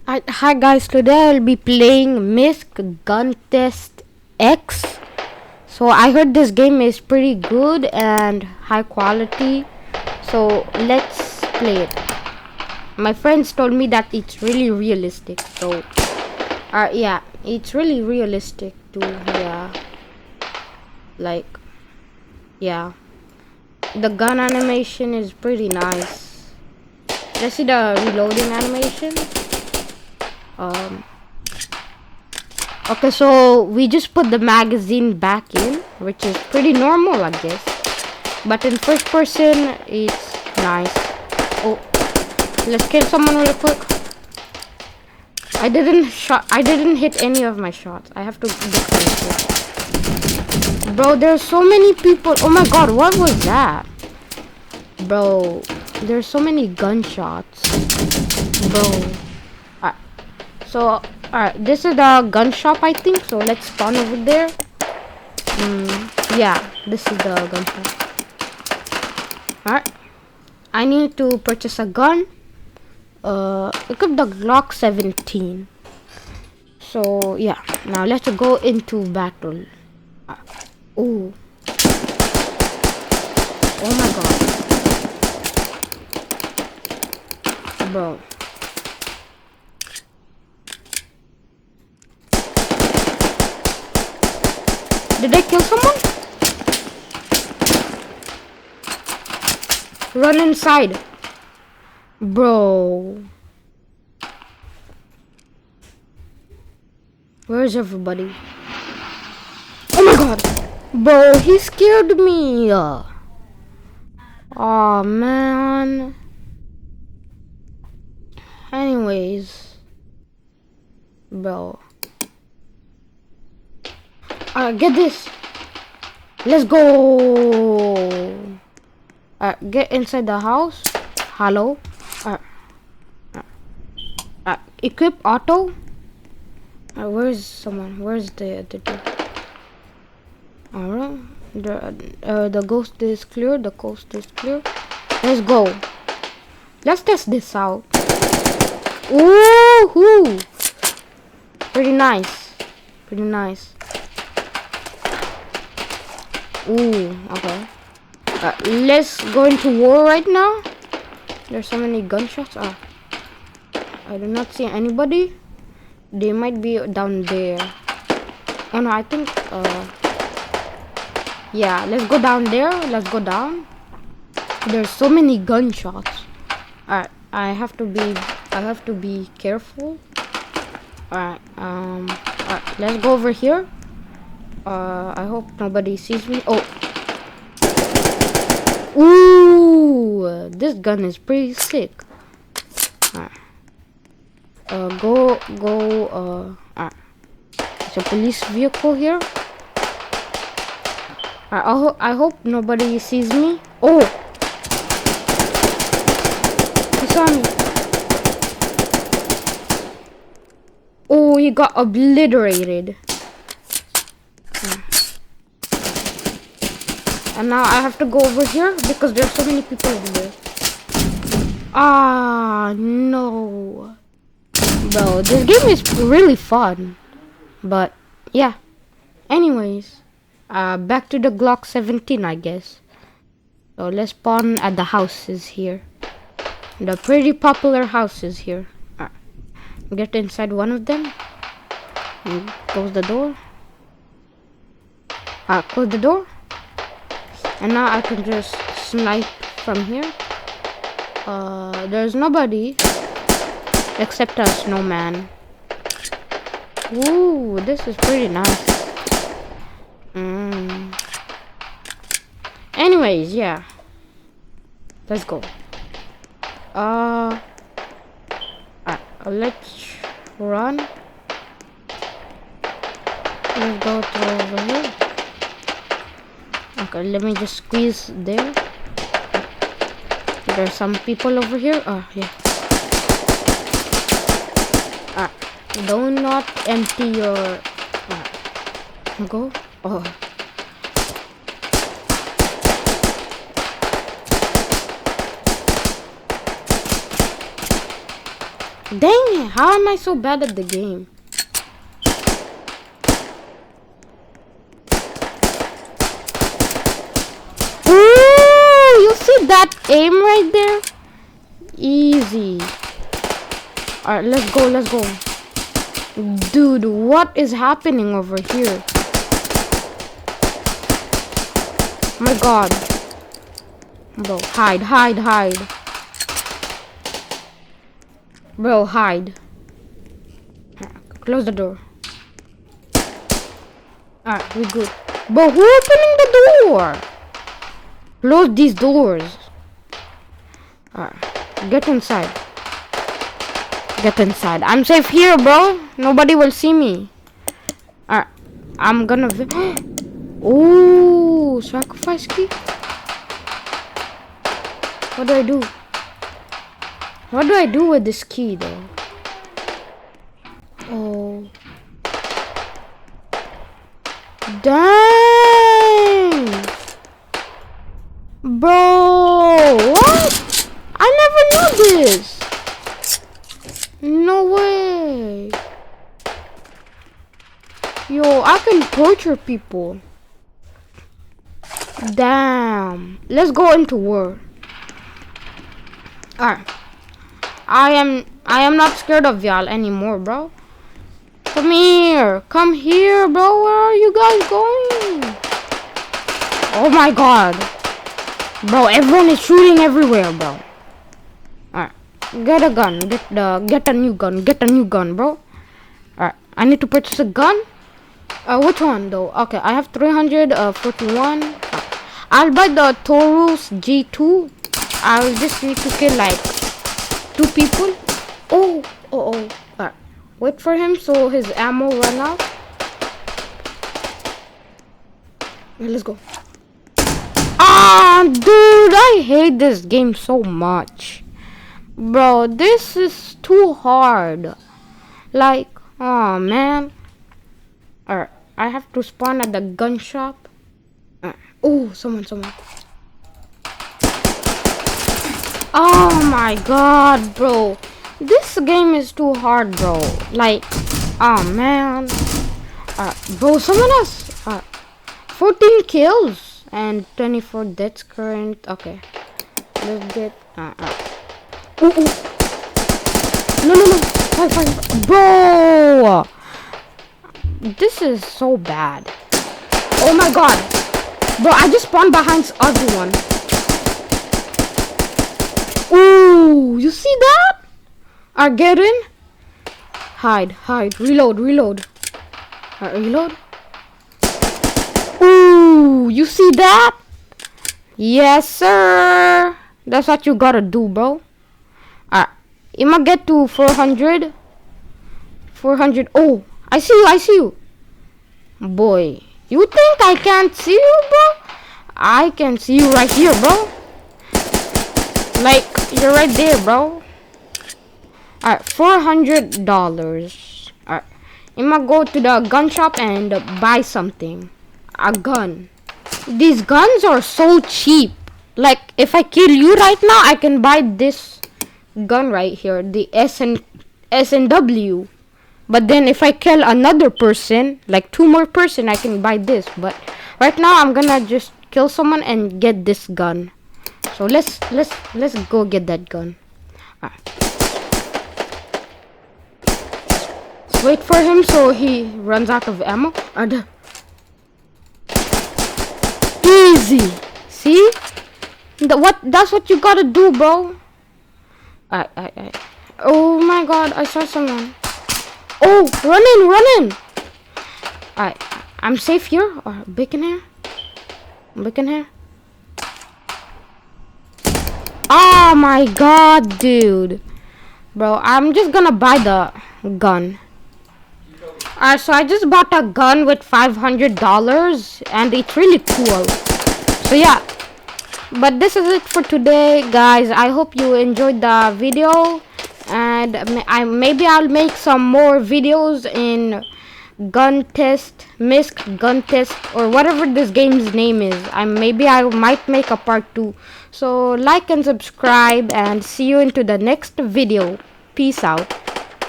Hi guys, today I'll be playing Misc Gun Test X. So I heard this game is pretty good and high quality. So let's play it. My friends told me that it's really realistic. So yeah, it's really realistic too. Yeah. The gun animation is pretty nice. Let's see the reloading animation. Okay, so we just put the magazine back in, which is pretty normal, I guess. But in first person, it's nice. Oh, let's kill someone real quick. I didn't hit any of my shots. I have to get closer. Bro, there's so many people. Oh my god, what was that? Bro, there's so many gunshots. Bro. So, alright, this is the gun shop, I think. So let's spawn over there. Yeah, this is the gun shop. Alright, I need to purchase a gun. Equip the Glock 17. So yeah, now let's go into battle. Oh, oh my god, bro. Did I kill someone? Run inside. Bro. Where's everybody? Oh my god. Bro, he scared me. Oh man. Anyways. Bro. Get this. Let's go. Get inside the house. Hello. Equip auto. Where's someone? Where's the dude? Alright. The ghost is clear. The coast is clear. Let's go. Let's test this out. Ooh. Pretty nice. Pretty nice. Ooh, okay. Let's go into war right now. There's so many gunshots. I do not see anybody. They might be down there. Oh no, I think yeah, let's go down there. Let's go down. There's so many gunshots. Alright, I have to be careful. Alright, let's go over here. I hope nobody sees me. Oh. Ooh, this gun is pretty sick. There's a police vehicle here. I hope nobody sees me. Oh. He saw me. Oh, he got obliterated. And now I have to go over here because there's so many people over there. Ah, no. Bro, this game is really fun. But, yeah. Anyways, back to the Glock 17, I guess. So let's spawn at the houses here. The pretty popular houses here. Get inside one of them. And close the door. Close the door. And now I can just snipe from here. There's nobody except a snowman. Ooh, this is pretty nice. Anyways, yeah. Let's go. Let's run. Let's go to over here. Okay, let me just squeeze there. There's some people over here. Oh, yeah. Do not empty your... go. Oh. Dang it, how am I so bad at the game? Ooh, you see that aim right there? Easy. Alright, let's go, let's go. Dude, what is happening over here? My god. Bro, hide, hide, hide. Bro, hide. Close the door. Alright, we good. Bro, who opening the door? Close these doors. Alright, get inside. Get inside. I'm safe here, bro. Nobody will see me. Alright, I'm gonna... Oh, sacrifice key? What do I do? What do I do with this key, though? Oh. Dang! Bro, what? I never knew this. No way. Yo, I can torture people. Damn. Let's go into war. Alright. I am not scared of y'all anymore, bro. Come here. Come here, bro. Where are you guys going? Oh my god. Bro, everyone is shooting everywhere, bro. Alright. Get a gun. Get a new gun. Get a new gun, bro. Alright. I need to purchase a gun. Which one though? Okay, I have 341. I'll buy the Taurus G2. I'll just need to kill like 2 people. Oh. Alright. Wait for him so his ammo run out. Okay, let's go. Ah, dude, I hate this game so much. Bro, this is too hard. Like, oh man. Alright, I have to spawn at the gun shop. Oh, someone. Oh my god, bro. This game is too hard, bro. Like, oh man. Bro, someone else. 14 kills and 24 deaths current. Okay. Let's get... Ooh. No. Five. Bro! This is so bad. Oh my god. Bro, I just spawned behind everyone. Ooh, you see that? Get in. Hide. Reload. Reload. Ooh, you see that? Yes, sir. That's what you gotta do, bro. I'ma get to 400. 400. Oh, I see you. Boy, you think I can't see you, bro? I can see you right here, bro. Like, you're right there, bro. Alright, $400. Alright, I'ma go to the gun shop and buy something. A gun. These guns are so cheap. Like, if I kill you right now, I can buy this gun right here, the S&W. But then if I kill another person, like 2 more person, I can buy this. But right now, I'm gonna just kill someone and get this gun. So let's go get that gun. Wait for him so he runs out of ammo. Easy. See? That's what you gotta do, bro. Oh my god, I saw someone. Oh, run in. I'm safe here. Or bacon here. Oh my god, dude. Bro, I'm just gonna buy the gun. So I just bought a gun with $500 and it's really cool. So yeah. But this is it for today, guys. I hope you enjoyed the video, and maybe I'll make some more videos in gun test, Misc Gun Test, or whatever this game's name is. Maybe I might make a part 2. So like and subscribe, and see you into the next video. Peace out.